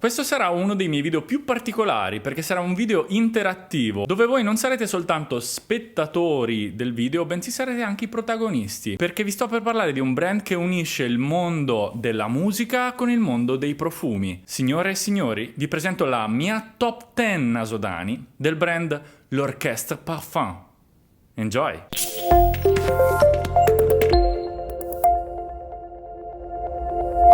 Questo sarà uno dei miei video più particolari perché sarà un video interattivo dove voi non sarete soltanto spettatori del video, bensì sarete anche i protagonisti, perché vi sto per parlare di un brand che unisce il mondo della musica con il mondo dei profumi. Signore e signori, vi presento la mia top 10 Nasodani del brand L'Orchestre Parfum. Enjoy!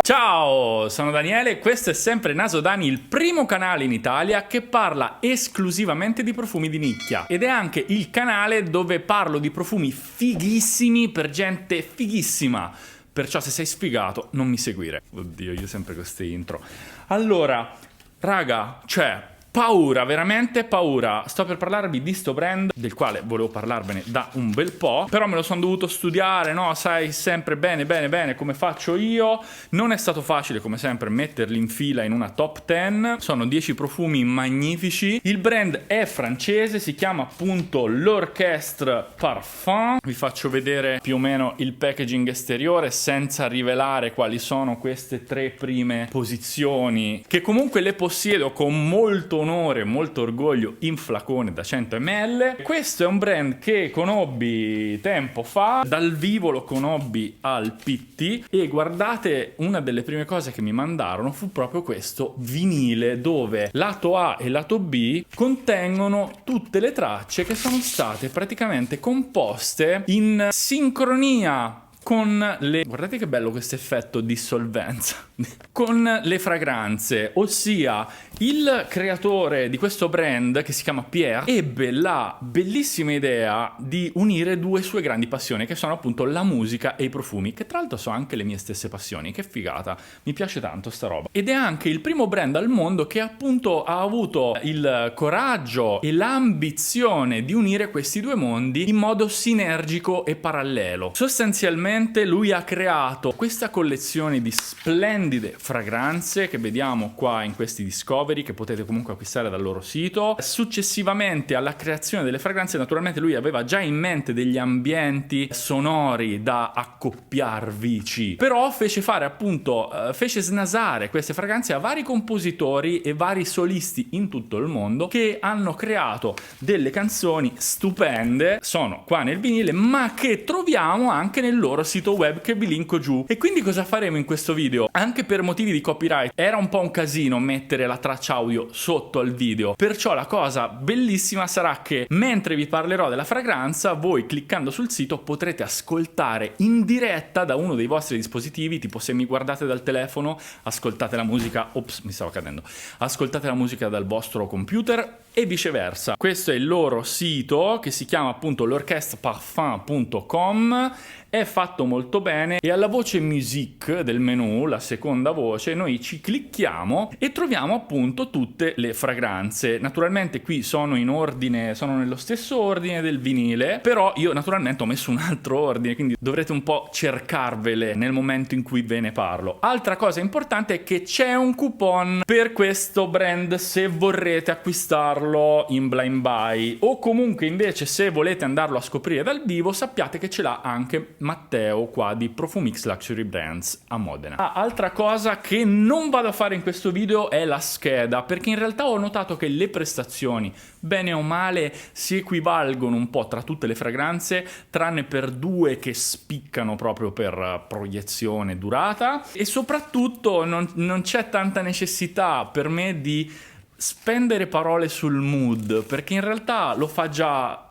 Ciao, sono Daniele e questo è sempre Nasodani, il primo canale in Italia che parla esclusivamente di profumi di nicchia. Ed è anche il canale dove parlo di profumi fighissimi per gente fighissima. Perciò se sei sfigato non mi seguire. Oddio, io sempre queste intro. Allora, raga, paura, veramente paura. Sto per parlarvi di sto brand, del quale volevo parlarvene da un bel po', però me lo sono dovuto studiare, no? Sai sempre bene come faccio io. Non è stato facile, come sempre, metterli in fila in una top 10. Sono 10 profumi magnifici. Il brand è francese, si chiama appunto L'Orchestre Parfum. Vi faccio vedere più o meno il packaging esteriore senza rivelare quali sono queste tre prime posizioni, che comunque le possiedo con molto onore, molto orgoglio in flacone da 100 ml. Questo è un brand che conobbi tempo fa, dal vivo lo conobbi al Pitti e guardate, una delle prime cose che mi mandarono fu proprio questo vinile dove lato A e lato B contengono tutte le tracce che sono state praticamente composte in sincronia con le... Guardate che bello questo effetto di solvenza. Con le fragranze, ossia il creatore di questo brand, che si chiama Pierre, ebbe la bellissima idea di unire due sue grandi passioni, che sono appunto la musica e i profumi, che tra l'altro sono anche le mie stesse passioni. Che figata, mi piace tanto sta roba. Ed è anche il primo brand al mondo che appunto ha avuto il coraggio e l'ambizione di unire questi due mondi in modo sinergico e parallelo. Sostanzialmente lui ha creato questa collezione di splendide fragranze che vediamo qua in questi discovery, che potete comunque acquistare dal loro sito. Successivamente alla creazione delle fragranze, naturalmente lui aveva già in mente degli ambienti sonori da accoppiarvici, però fece fare appunto, fece snasare queste fragranze a vari compositori e vari solisti in tutto il mondo che hanno creato delle canzoni stupende, sono qua nel vinile, ma che troviamo anche nel loro sito web che vi linko giù. E quindi cosa faremo in questo video? Anche per motivi di copyright era un po' un casino mettere la traccia audio sotto al video, perciò la cosa bellissima sarà che mentre vi parlerò della fragranza, voi cliccando sul sito potrete ascoltare in diretta da uno dei vostri dispositivi, tipo se mi guardate dal telefono ascoltate la musica, ops, mi stava cadendo, ascoltate la musica dal vostro computer e viceversa. Questo è il loro sito che si chiama appunto l'orchestreparfum.com. È fatto molto bene e alla voce music del menu, la seconda voce, noi ci clicchiamo e troviamo appunto tutte le fragranze. Naturalmente qui sono in ordine, sono nello stesso ordine del vinile, però io naturalmente ho messo un altro ordine, quindi dovrete un po' cercarvele nel momento in cui ve ne parlo. Altra cosa importante è che c'è un coupon per questo brand se vorrete acquistarlo in blind buy, o comunque invece se volete andarlo a scoprire dal vivo sappiate che ce l'ha anche Matteo qua di Profumix Luxury Brands a Modena. Altra cosa che non vado a fare in questo video è la scheda, perché in realtà ho notato che le prestazioni, bene o male, si equivalgono un po' tra tutte le fragranze, tranne per due che spiccano proprio per proiezione e durata, e soprattutto non c'è tanta necessità per me di spendere parole sul mood, perché in realtà lo fa già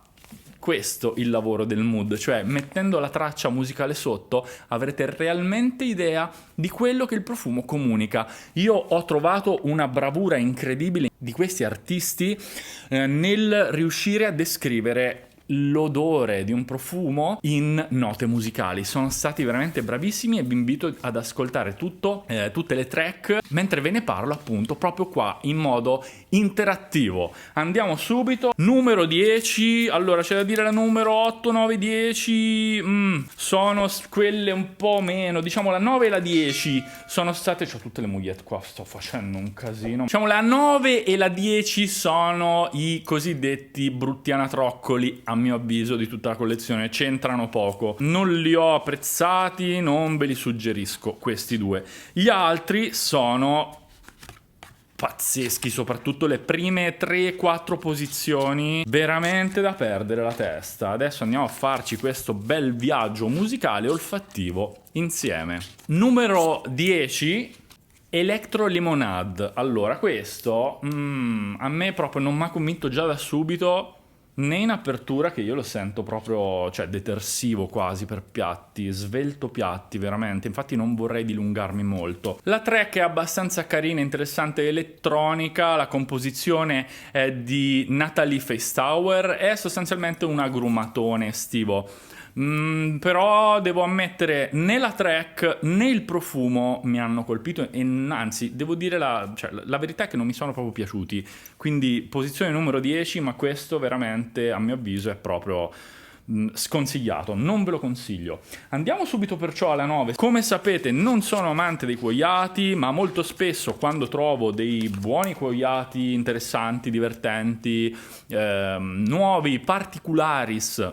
questo il lavoro del mood, cioè mettendo la traccia musicale sotto avrete realmente idea di quello che il profumo comunica. Io ho trovato una bravura incredibile di questi artisti nel riuscire a descrivere l'odore di un profumo in note musicali. Sono stati veramente bravissimi e vi invito ad ascoltare tutte le track mentre ve ne parlo appunto proprio qua in modo interattivo. Andiamo subito. Numero 10, allora c'è da dire la numero 8, 9, 10 sono quelle un po' meno, diciamo la 9 e la 10 sono state, c'ho tutte le mogliette qua, sto facendo un casino, diciamo la 9 e la 10 sono i cosiddetti brutti anatroccoli a mio avviso di tutta la collezione, c'entrano poco, non li ho apprezzati, non ve li suggerisco questi due. Gli altri sono pazzeschi, soprattutto le prime 3-4 posizioni, veramente da perdere la testa. Adesso andiamo a farci questo bel viaggio musicale olfattivo insieme. Numero 10, Electro Lemonade. Allora, questo a me proprio non mi ha convinto già da subito, né in apertura, che io lo sento proprio, cioè, detersivo quasi per piatti, svelto piatti, veramente. Infatti non vorrei dilungarmi molto. La track è abbastanza carina, interessante, elettronica. La composizione è di Natalie Facetower, è sostanzialmente un agrumatone estivo. Però devo ammettere, né la track né il profumo mi hanno colpito, e anzi devo dire la verità è che non mi sono proprio piaciuti, quindi posizione numero 10, ma questo veramente a mio avviso è proprio sconsigliato, non ve lo consiglio. Andiamo subito perciò alla 9. Come sapete non sono amante dei cuoiati, ma molto spesso quando trovo dei buoni cuoiati interessanti, divertenti, nuovi, particularis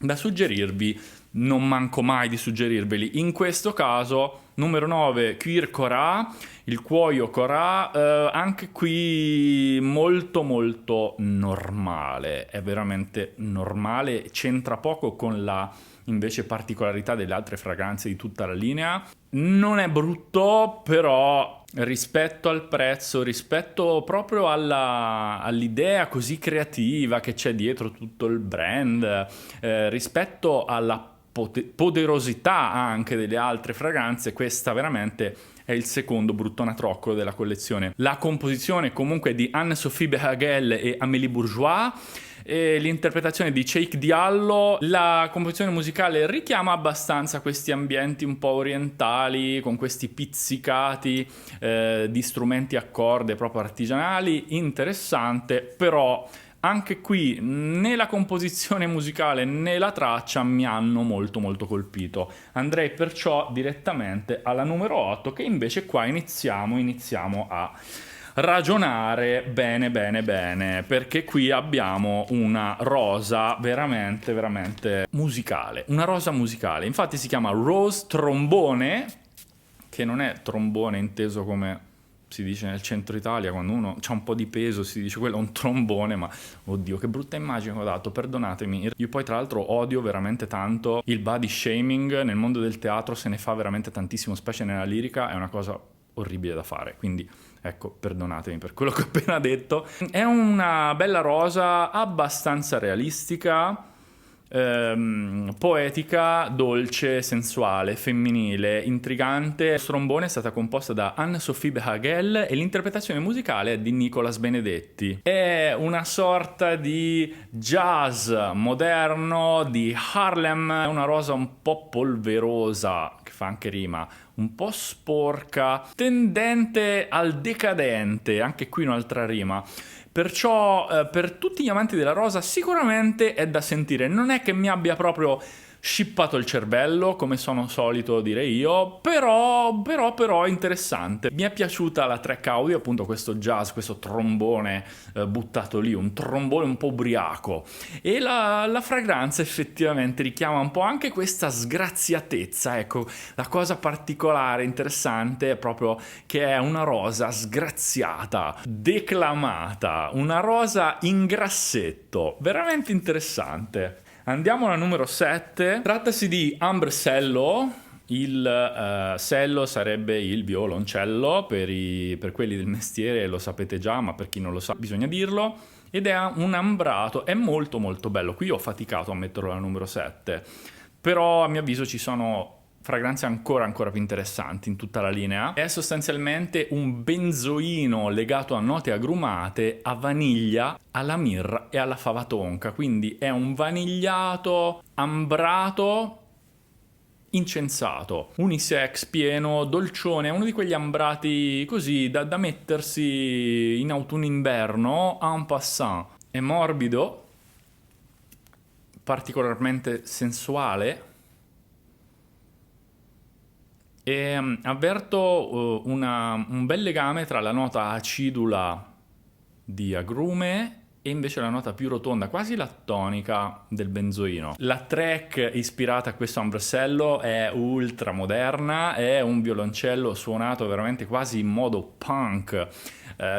da suggerirvi, non manco mai di suggerirveli. In questo caso, numero 9, Cuir Cora, il cuoio Cora, anche qui molto molto normale, è veramente normale, c'entra poco con la invece particolarità delle altre fragranze di tutta la linea. Non è brutto, però rispetto al prezzo, rispetto proprio all'idea così creativa che c'è dietro tutto il brand, rispetto alla poderosità anche delle altre fragranze, questa veramente è il secondo bruttonatroccolo della collezione. La composizione comunque è di Anne-Sophie Behagel e Amélie Bourgeois, e l'interpretazione di Cheikh Diallo. La composizione musicale richiama abbastanza questi ambienti un po' orientali, con questi pizzicati di strumenti a corde proprio artigianali. Interessante, però anche qui né la composizione musicale né la traccia mi hanno molto molto colpito. Andrei perciò direttamente alla numero 8, che invece qua iniziamo a ragionare bene, perché qui abbiamo una rosa veramente veramente musicale, una rosa musicale. Infatti si chiama Rose Trombone, che non è trombone inteso come si dice nel centro Italia, quando uno c'ha un po' di peso si dice quello è un trombone, ma oddio che brutta immagine che ho dato, perdonatemi. Io poi tra l'altro odio veramente tanto il body shaming, nel mondo del teatro se ne fa veramente tantissimo, specie nella lirica, è una cosa orribile da fare, quindi ecco, perdonatemi per quello che ho appena detto. È una bella rosa abbastanza realistica, poetica, dolce, sensuale, femminile, intrigante. Il trombone è stata composta da Anne-Sophie Behagel e l'interpretazione musicale è di Nicolas Benedetti. È una sorta di jazz moderno di Harlem, è una rosa un po' polverosa, che fa anche rima, un po' sporca, tendente al decadente, anche qui un'altra rima. Perciò per tutti gli amanti della rosa sicuramente è da sentire. Non è che mi abbia proprio scippato il cervello, come sono solito dire io, però è interessante. Mi è piaciuta la track audio, appunto questo jazz, questo trombone buttato lì, un trombone un po' ubriaco, e la fragranza effettivamente richiama un po' anche questa sgraziatezza. Ecco, la cosa particolare, interessante, è proprio che è una rosa sgraziata, declamata, una rosa in grassetto, veramente interessante. Andiamo alla numero 7, trattasi di Ambre Cello. Il cello sarebbe il violoncello, per quelli del mestiere lo sapete già, ma per chi non lo sa bisogna dirlo, ed è un ambrato, è molto molto bello. Qui ho faticato a metterlo alla numero 7, però a mio avviso ci sono fragranze ancora più interessanti in tutta la linea. È sostanzialmente un benzoino legato a note agrumate, a vaniglia, alla mirra e alla fava tonka, quindi è un vanigliato ambrato incensato, unisex, pieno, dolcione, è uno di quegli ambrati così da mettersi in autunno-inverno en passant. È morbido, particolarmente sensuale, e avverto un bel legame tra la nota acidula di agrume e invece la nota più rotonda, quasi la tonica del benzoino. La track ispirata a questo ambrello è ultra moderna, è un violoncello suonato veramente quasi in modo punk.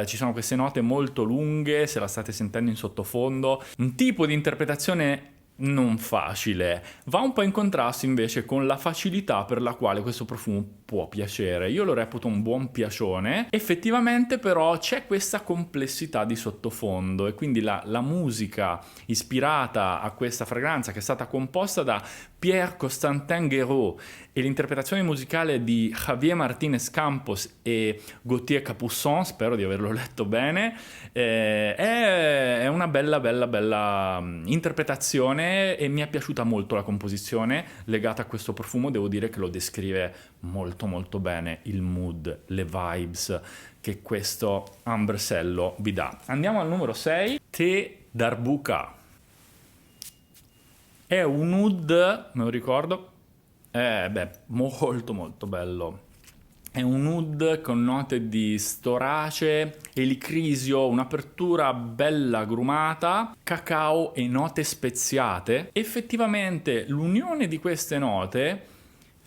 Ci sono queste note molto lunghe, se la state sentendo in sottofondo, un tipo di interpretazione non facile, va un po' in contrasto invece con la facilità per la quale questo profumo può piacere. Io lo reputo un buon piacione, effettivamente però c'è questa complessità di sottofondo e quindi la musica ispirata a questa fragranza, che è stata composta da Pierre Constantin Guéraud, e l'interpretazione musicale di Javier Martínez Campos e Gauthier Capuçon, spero di averlo letto bene, è una bella interpretazione e mi è piaciuta molto la composizione legata a questo profumo. Devo dire che lo descrive molto bene il mood, le vibes che questo ambrello vi dà. Andiamo al numero 6, Thé d'Arbuca. È un oud, me lo ricordo, molto bello. È un oud con note di storace, elicrisio, un'apertura bella agrumata, cacao e note speziate. Effettivamente l'unione di queste note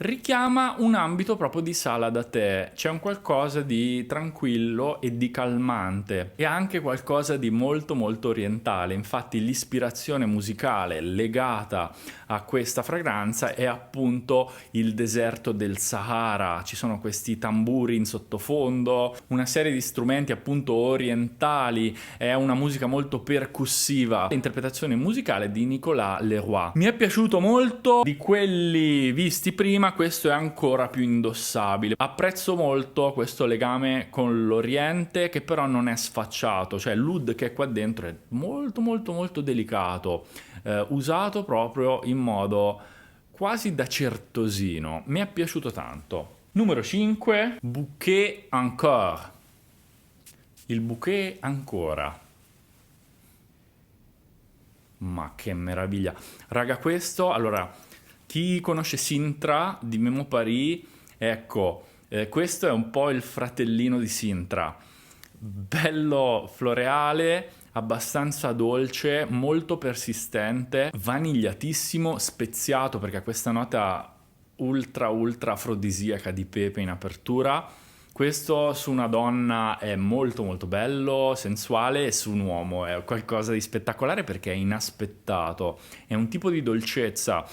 richiama un ambito proprio di sala da tè. C'è un qualcosa di tranquillo e di calmante e anche qualcosa di molto orientale. Infatti l'ispirazione musicale legata a questa fragranza è appunto il deserto del Sahara. Ci sono questi tamburi in sottofondo, una serie di strumenti appunto orientali, è una musica molto percussiva. L'interpretazione musicale di Nicolas Leroy mi è piaciuto molto. Di quelli visti prima, questo è ancora più indossabile. Apprezzo molto questo legame con l'Oriente, che però non è sfacciato, cioè l'oud che è qua dentro è molto delicato, usato proprio in modo quasi da certosino. Mi è piaciuto tanto. Numero 5, Bouquet Encore. Il bouquet ancora. Ma che meraviglia. Raga, questo, allora, chi conosce Sintra di Memo Paris, ecco, questo è un po' il fratellino di Sintra. Bello floreale, abbastanza dolce, molto persistente, vanigliatissimo, speziato perché ha questa nota ultra afrodisiaca di pepe in apertura. Questo su una donna è molto bello, sensuale, e su un uomo è qualcosa di spettacolare perché è inaspettato. È un tipo di dolcezza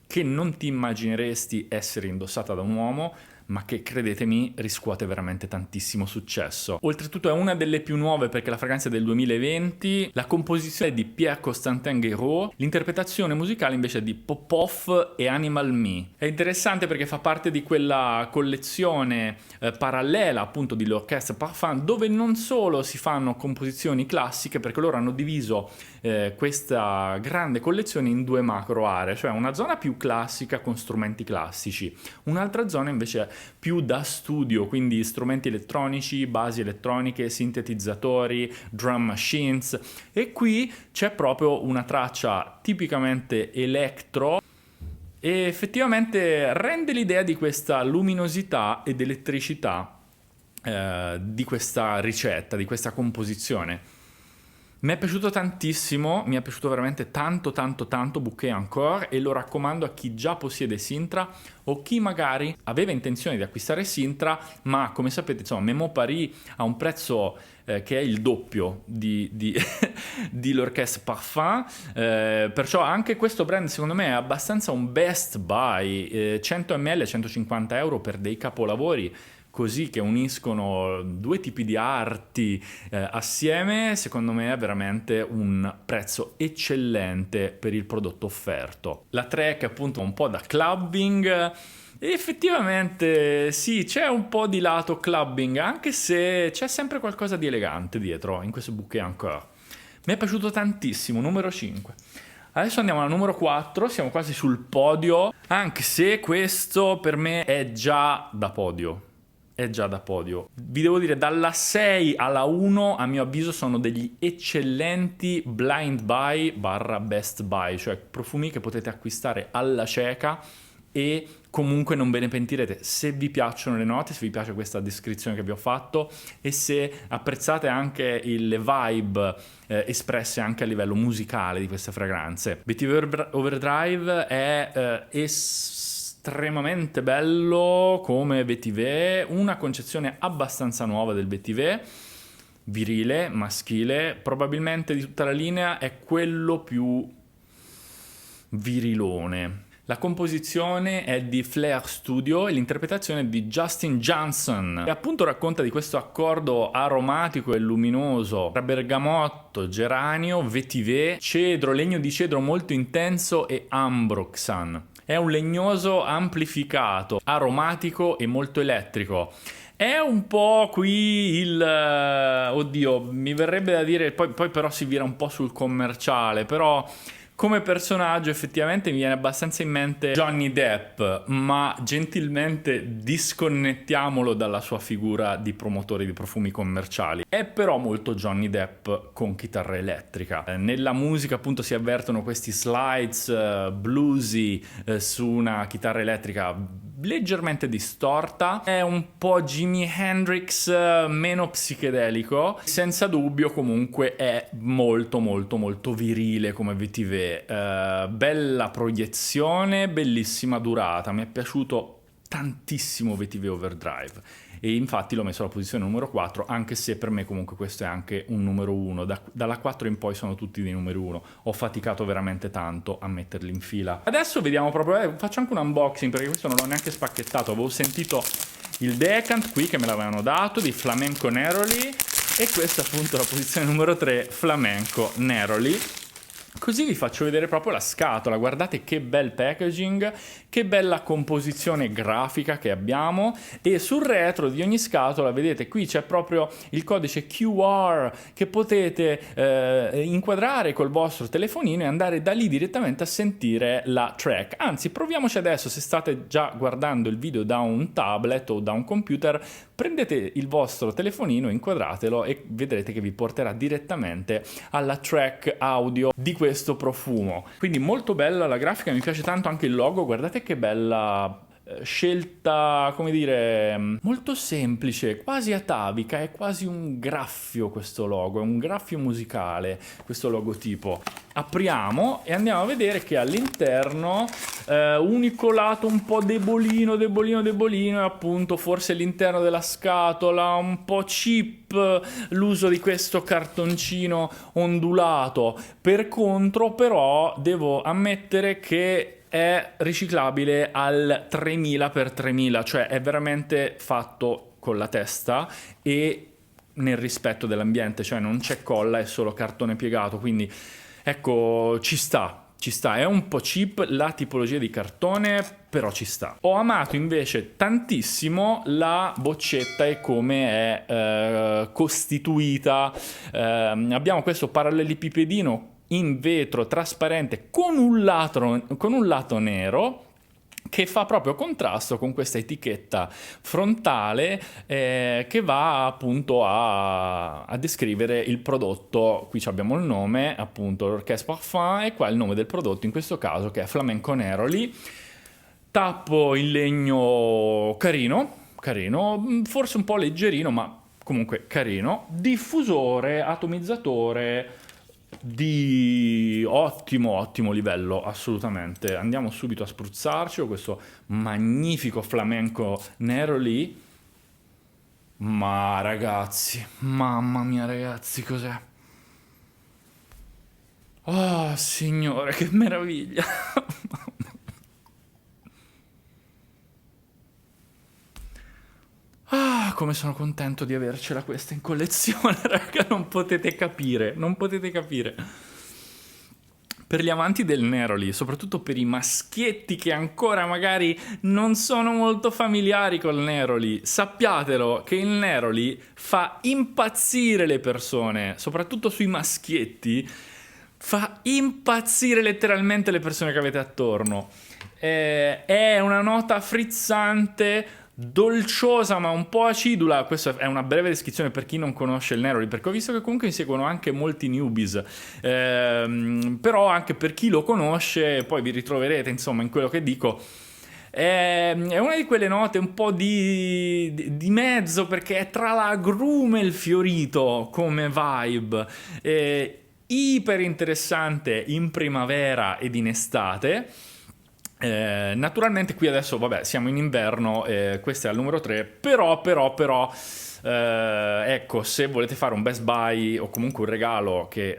che non ti immagineresti essere indossata da un uomo, ma che, credetemi, riscuote veramente tantissimo successo. Oltretutto è una delle più nuove perché la fragranza è del 2020, la composizione è di Pierre Constantin Guéraud, l'interpretazione musicale invece è di Popov e Animal Me. È interessante perché fa parte di quella collezione parallela appunto di l'Orchestre Parfum, dove non solo si fanno composizioni classiche, perché loro hanno diviso questa grande collezione in due macro aree, cioè una zona più classica con strumenti classici, un'altra zona invece più da studio, quindi strumenti elettronici, basi elettroniche, sintetizzatori, drum machines, e qui c'è proprio una traccia tipicamente electro e effettivamente rende l'idea di questa luminosità ed elettricità di questa ricetta, di questa composizione. Mi è piaciuto tantissimo, mi è piaciuto veramente tanto Bouquet Encore, e lo raccomando a chi già possiede Sintra o chi magari aveva intenzione di acquistare Sintra, ma come sapete, insomma, Memo Paris ha un prezzo che è il doppio di l'Orchestre Parfum, perciò anche questo brand secondo me è abbastanza un best buy, 100 ml, 150 euro per dei capolavori così che uniscono due tipi di arti assieme. Secondo me è veramente un prezzo eccellente per il prodotto offerto. La track è appunto un po' da clubbing e effettivamente sì, c'è un po' di lato clubbing, anche se c'è sempre qualcosa di elegante dietro in questo Bouquet Encore. Mi è piaciuto tantissimo. Numero 5. Adesso andiamo al numero 4, siamo quasi sul podio, anche se questo per me è già da podio. Vi devo dire, dalla 6 alla 1 a mio avviso sono degli eccellenti blind buy / best buy, cioè profumi che potete acquistare alla cieca e comunque non ve ne pentirete se vi piacciono le note, se vi piace questa descrizione che vi ho fatto e se apprezzate anche le vibe espresse anche a livello musicale di queste fragranze. Vetiver Overdrive è estremamente bello come vetiver, una concezione abbastanza nuova del vetiver, virile, maschile, probabilmente di tutta la linea è quello più virilone. La composizione è di Flair Studio e l'interpretazione è di Justin Johnson, e appunto racconta di questo accordo aromatico e luminoso tra bergamotto, geranio, vetiver, cedro, legno di cedro molto intenso e ambroxan. È un legnoso amplificato, aromatico e molto elettrico. È un po' qui il... oddio, mi verrebbe da dire, poi però si vira un po' sul commerciale, però... Come personaggio effettivamente mi viene abbastanza in mente Johnny Depp, ma gentilmente disconnettiamolo dalla sua figura di promotore di profumi commerciali. È però molto Johnny Depp con chitarra elettrica. Nella musica appunto si avvertono questi slides bluesy su una chitarra elettrica leggermente distorta, è un po' Jimi Hendrix meno psichedelico, senza dubbio comunque è molto molto molto virile come vetiver, bella proiezione, bellissima durata, mi è piaciuto tantissimo Vetiver Overdrive e infatti l'ho messo alla posizione numero 4, anche se per me comunque questo è anche un numero 1, dalla 4 in poi sono tutti dei numeri 1, ho faticato veramente tanto a metterli in fila. Adesso vediamo proprio, faccio anche un unboxing perché questo non l'ho neanche spacchettato, avevo sentito il decant qui che me l'avevano dato di Flamenco Neroli e questa appunto è la posizione numero 3, Flamenco Neroli. Così vi faccio vedere proprio la scatola, guardate che bel packaging, che bella composizione grafica che abbiamo e sul retro di ogni scatola vedete qui c'è proprio il codice QR che potete inquadrare col vostro telefonino e andare da lì direttamente a sentire la track. Anzi, proviamoci adesso, se state già guardando il video da un tablet o da un computer, prendete il vostro telefonino, inquadratelo e vedrete che vi porterà direttamente alla track audio di questo profumo. Quindi molto bella la grafica, mi piace tanto anche il logo, guardate che bella scelta, come dire, molto semplice, quasi atavica, è quasi un graffio questo logo, è un graffio musicale questo logotipo. Apriamo e andiamo a vedere che all'interno unico lato un po' debolino e appunto forse l'interno della scatola un po' cheap l'uso di questo cartoncino ondulato. Per contro però devo ammettere che è riciclabile al 3000x3000, cioè è veramente fatto con la testa e nel rispetto dell'ambiente, cioè non c'è colla, è solo cartone piegato, quindi ecco, ci sta, è un po' cheap la tipologia di cartone, però ci sta. Ho amato invece tantissimo la boccetta e come è costituita. Abbiamo questo parallelepipedino in vetro trasparente con un lato nero che fa proprio contrasto con questa etichetta frontale che va appunto a descrivere il prodotto. Qui abbiamo il nome, appunto l'Orchestre Parfum, e qua il nome del prodotto, in questo caso che è Flamenco Neroli. Tappo in legno carino, forse un po' leggerino, ma comunque carino. Diffusore, atomizzatore di ottimo livello, assolutamente. Andiamo subito a spruzzarci questo magnifico Flamenco Neroli. Ma ragazzi, mamma mia ragazzi, cos'è? Oh signore, che meraviglia. Ah, come sono contento di avercela questa in collezione, raga, non potete capire. Per gli amanti del Neroli, soprattutto per i maschietti che ancora magari non sono molto familiari col Neroli, sappiatelo che il Neroli fa impazzire le persone, soprattutto sui maschietti, fa impazzire letteralmente le persone che avete attorno. È una nota frizzante, dolciosa ma un po' acidula. Questa è una breve descrizione per chi non conosce il Neroli, perché ho visto che comunque mi seguono anche molti newbies, però anche per chi lo conosce poi vi ritroverete insomma in quello che dico. È una di quelle note un po' di mezzo, perché è tra l'agrume e il fiorito come vibe. Iper interessante in primavera ed in estate. Naturalmente qui adesso, vabbè, siamo in inverno, questo è al numero 3, però, ecco, se volete fare un Best Buy o comunque un regalo che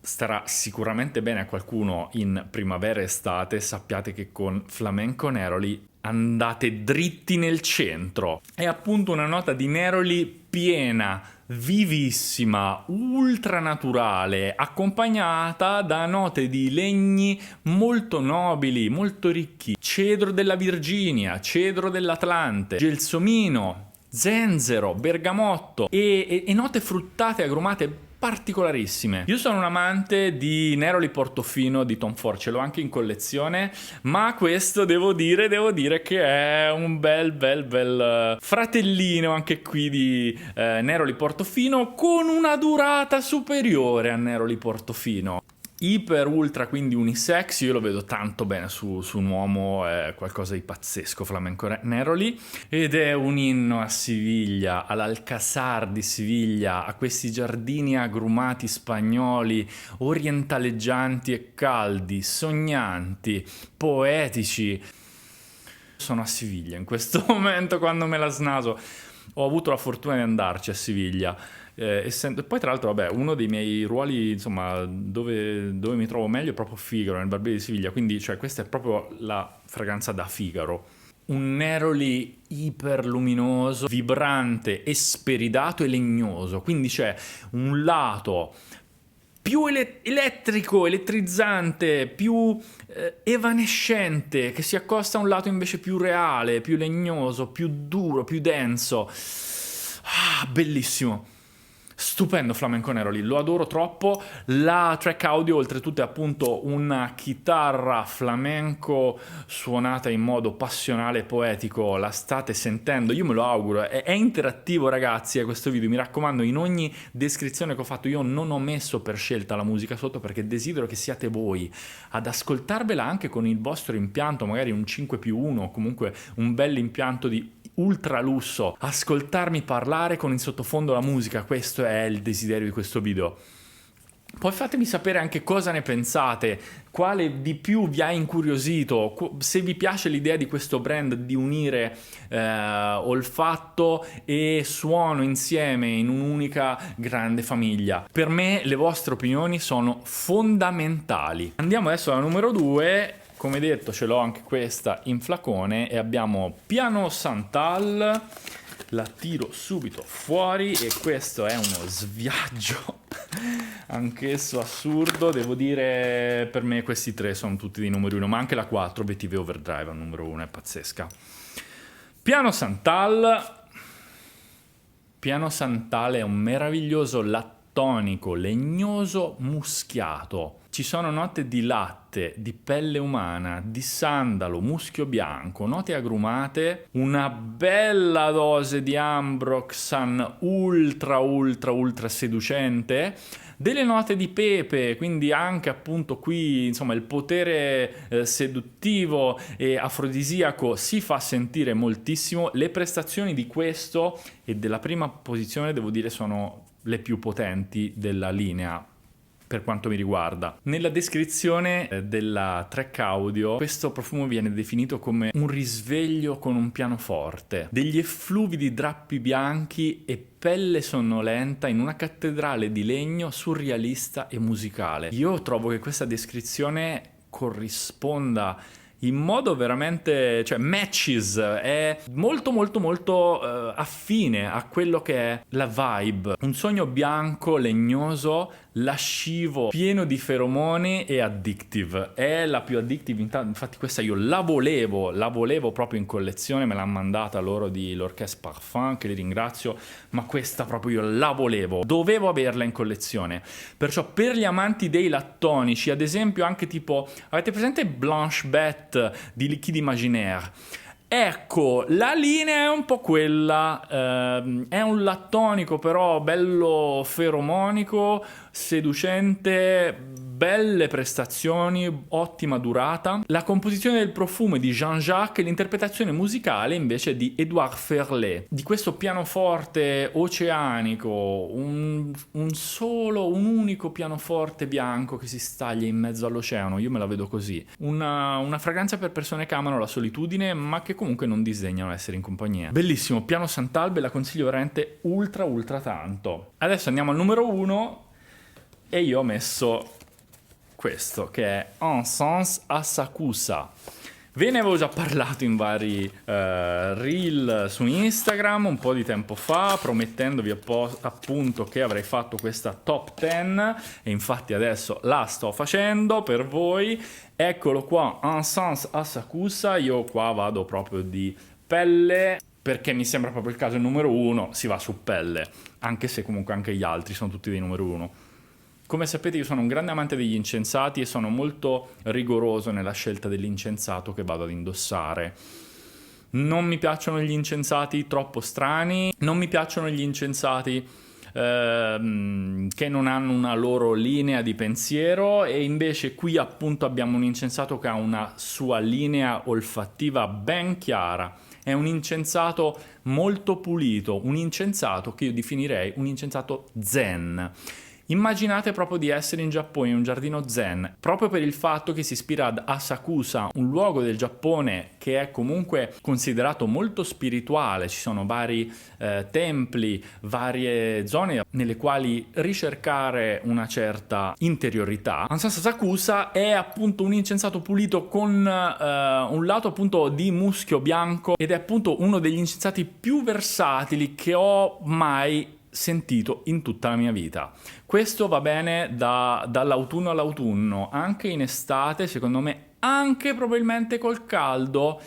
starà sicuramente bene a qualcuno in primavera e estate, sappiate che con Flamenco Neroli andate dritti nel centro. È appunto una nota di Neroli piena, vivissima, ultra naturale, accompagnata da note di legni molto nobili, molto ricchi. Cedro della Virginia, cedro dell'Atlante, gelsomino, zenzero, bergamotto e note fruttate agrumate particolarissime. Io sono un amante di Neroli Portofino di Tom Ford, ce l'ho anche in collezione, ma questo devo dire che è un bel fratellino anche qui di Neroli Portofino, con una durata superiore a Neroli Portofino. Iper ultra, quindi unisex, io lo vedo tanto bene su un uomo, è qualcosa di pazzesco Flamenco Neroli, ed è un inno a Siviglia, all'Alcázar di Siviglia, a questi giardini agrumati spagnoli, orientaleggianti e caldi, sognanti, poetici. Sono a Siviglia in questo momento quando me la snaso. Ho avuto la fortuna di andarci a Siviglia. Poi tra l'altro, vabbè, uno dei miei ruoli, insomma, dove mi trovo meglio è proprio Figaro, nel Barbiere di Siviglia, quindi cioè, questa è proprio la fragranza da Figaro. Un Neroli iper luminoso, vibrante, esperidato e legnoso, quindi c'è un lato più elettrico, elettrizzante, più evanescente, che si accosta a un lato invece più reale, più legnoso, più duro, più denso. Ah, bellissimo. Stupendo Flamenco Neroli, lo adoro troppo. La track audio oltretutto è appunto una chitarra flamenco suonata in modo passionale e poetico, la state sentendo, io me lo auguro, è interattivo ragazzi questo video, mi raccomando, in ogni descrizione che ho fatto io non ho messo per scelta la musica sotto, perché desidero che siate voi ad ascoltarvela anche con il vostro impianto, magari un 5+1 o comunque un bel impianto di ultra lusso, ascoltarmi parlare con in sottofondo la musica. Questo è il desiderio di questo video. Poi fatemi sapere anche cosa ne pensate, quale di più vi ha incuriosito, se vi piace l'idea di questo brand di unire olfatto e suono insieme in un'unica grande famiglia. Per me le vostre opinioni sono fondamentali. Andiamo adesso alla numero 2. Come detto, ce l'ho anche questa in flacone e abbiamo Piano Santal, la tiro subito fuori e questo è uno sviaggio anch'esso assurdo, devo dire. Per me questi tre sono tutti di numero 1, ma anche la 4 VTV Overdrive al numero 1 è pazzesca. Piano Santal è un meraviglioso lattonico legnoso muschiato. Ci sono note di latte, di pelle umana, di sandalo, muschio bianco, note agrumate, una bella dose di Ambroxan ultra seducente, delle note di pepe, quindi anche appunto qui insomma il potere seduttivo e afrodisiaco si fa sentire moltissimo. Le prestazioni di questo e della prima posizione devo dire sono le più potenti della linea per quanto mi riguarda. Nella descrizione della track audio questo profumo viene definito come un risveglio con un pianoforte, degli effluvi di drappi bianchi e pelle sonnolenta in una cattedrale di legno surrealista e musicale. Io trovo che questa descrizione corrisponda in modo veramente, cioè matches, è molto affine a quello che è la vibe. Un sogno bianco, legnoso, lascivo, pieno di feromoni e addictive. È la più addictive, infatti questa io la volevo proprio in collezione, me l'ha mandata loro di l'Orchestre Parfum, che li ringrazio, ma questa proprio io la dovevo averla in collezione. Perciò per gli amanti dei lattonici, ad esempio anche tipo, avete presente Blanche Bette di Liquide Imaginaire? Ecco, la linea è un po' quella, è un lattonico però bello feromonico, seducente, belle prestazioni, ottima durata. La composizione del profumo è di Jean-Jacques e l'interpretazione musicale invece è di Édouard Ferlet. Di questo pianoforte oceanico, un unico pianoforte bianco che si staglia in mezzo all'oceano, io me la vedo così. Una fragranza per persone che amano la solitudine ma che comunque non disdegnano essere in compagnia. Bellissimo, Piano Santalbe, la consiglio veramente ultra tanto. Adesso andiamo al numero 1 e io ho messo questo che è Encens Asakusa. Ve ne avevo già parlato in vari reel su Instagram un po' di tempo fa, promettendovi appunto che avrei fatto questa top 10 e infatti adesso la sto facendo per voi. Eccolo qua, Encens Asakusa, io qua vado proprio di pelle perché mi sembra proprio il caso. Il numero 1 si va su pelle, anche se comunque anche gli altri sono tutti dei numero 1. Come sapete io sono un grande amante degli incensati e sono molto rigoroso nella scelta dell'incensato che vado ad indossare. Non mi piacciono gli incensati troppo strani, non mi piacciono gli incensati che non hanno una loro linea di pensiero, e invece qui appunto abbiamo un incensato che ha una sua linea olfattiva ben chiara. È un incensato molto pulito, un incensato che io definirei un incensato zen. Immaginate proprio di essere in Giappone, in un giardino zen, proprio per il fatto che si ispira ad Asakusa, un luogo del Giappone che è comunque considerato molto spirituale. Ci sono vari templi, varie zone nelle quali ricercare una certa interiorità. Encens Asakusa è appunto un incensato pulito con un lato appunto di muschio bianco ed è appunto uno degli incensati più versatili che ho mai sentito in tutta la mia vita. Questo va bene dall'autunno all'autunno, anche in estate, secondo me, anche probabilmente col caldo,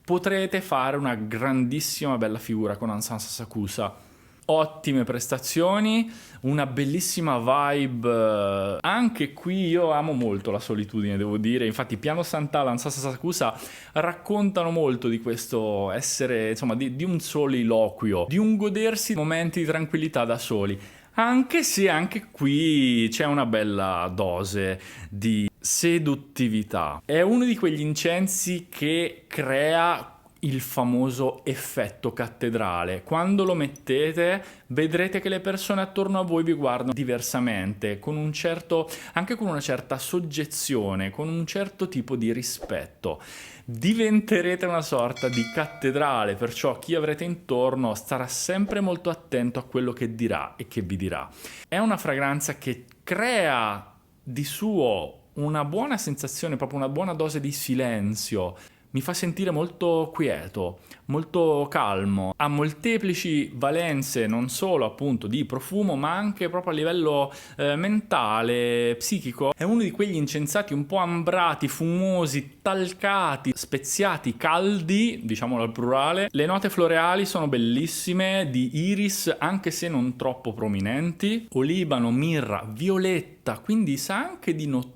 potrete fare una grandissima bella figura con Encens Asakusa. Ottime prestazioni, una bellissima vibe. Anche qui io amo molto la solitudine, devo dire. Infatti Piano Santal e Encens Asakusa raccontano molto di questo essere, insomma, di un soliloquio, di un godersi momenti di tranquillità da soli. Anche se anche qui c'è una bella dose di seduttività. È uno di quegli incensi che crea il famoso effetto cattedrale. Quando lo mettete vedrete che le persone attorno a voi vi guardano diversamente, con un certo, anche con una certa soggezione, con un certo tipo di rispetto. Diventerete una sorta di cattedrale, perciò chi avrete intorno starà sempre molto attento a quello che dirà e che vi dirà. È una fragranza che crea di suo una buona sensazione, proprio una buona dose di silenzio. Mi fa sentire molto quieto, molto calmo, ha molteplici valenze non solo appunto di profumo ma anche proprio a livello mentale, psichico. È uno di quegli incensati un po' ambrati, fumosi, talcati, speziati, caldi, diciamolo al plurale. Le note floreali sono bellissime, di iris anche se non troppo prominenti, olibano, mirra, violetta, quindi sa anche di notturno.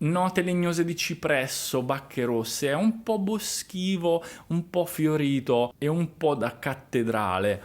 Note legnose di cipresso, bacche rosse, è un po' boschivo, un po' fiorito e un po' da cattedrale.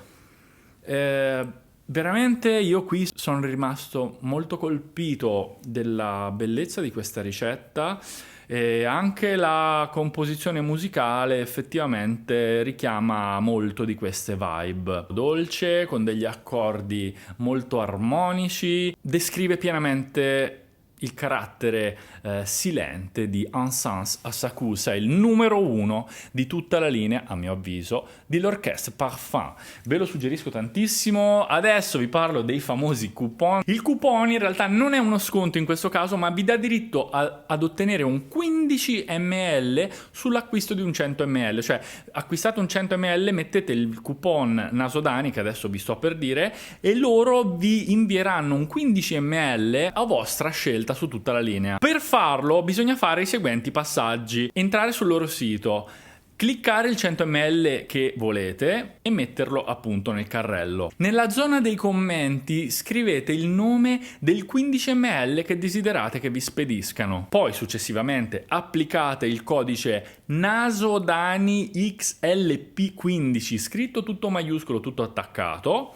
Veramente io qui sono rimasto molto colpito della bellezza di questa ricetta e anche la composizione musicale effettivamente richiama molto di queste vibe. Dolce, con degli accordi molto armonici, descrive pienamente il carattere silente di Encens Asakusa, il numero 1 di tutta la linea, a mio avviso, di l'Orchestre Parfum. Ve lo suggerisco tantissimo. Adesso vi parlo dei famosi coupon. Il coupon in realtà non è uno sconto in questo caso, ma vi dà diritto ad ottenere un 15 ml sull'acquisto di un 100 ml. Cioè, acquistate un 100 ml, mettete il coupon Nasodani, che adesso vi sto per dire, e loro vi invieranno un 15 ml a vostra scelta su tutta la linea. Per farlo bisogna fare i seguenti passaggi: entrare sul loro sito, cliccare il 100 ml che volete e metterlo appunto nel carrello. Nella zona dei commenti scrivete il nome del 15 ml che desiderate che vi spediscano. Poi successivamente applicate il codice NASODANI XLP15, scritto tutto maiuscolo, tutto attaccato,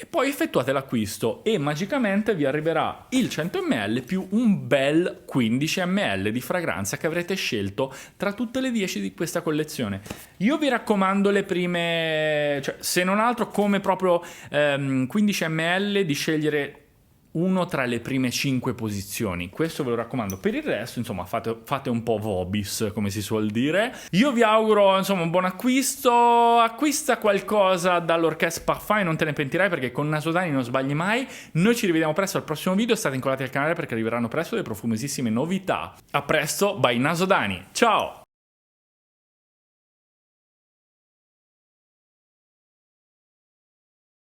e poi effettuate l'acquisto e magicamente vi arriverà il 100 ml più un bel 15 ml di fragranza che avrete scelto tra tutte le 10 di questa collezione. Io vi raccomando le prime, cioè se non altro come proprio 15 ml di scegliere uno tra le prime 5 posizioni, questo ve lo raccomando. Per il resto, insomma, fate un po' vobis, come si suol dire. Io vi auguro, insomma, un buon acquisto. Acquista qualcosa dall'Orchestre Parfum e non te ne pentirai, perché con Nasodani non sbagli mai. Noi ci rivediamo presto al prossimo video, state incollati al canale perché arriveranno presto delle profumosissime novità. A presto, by Nasodani, ciao!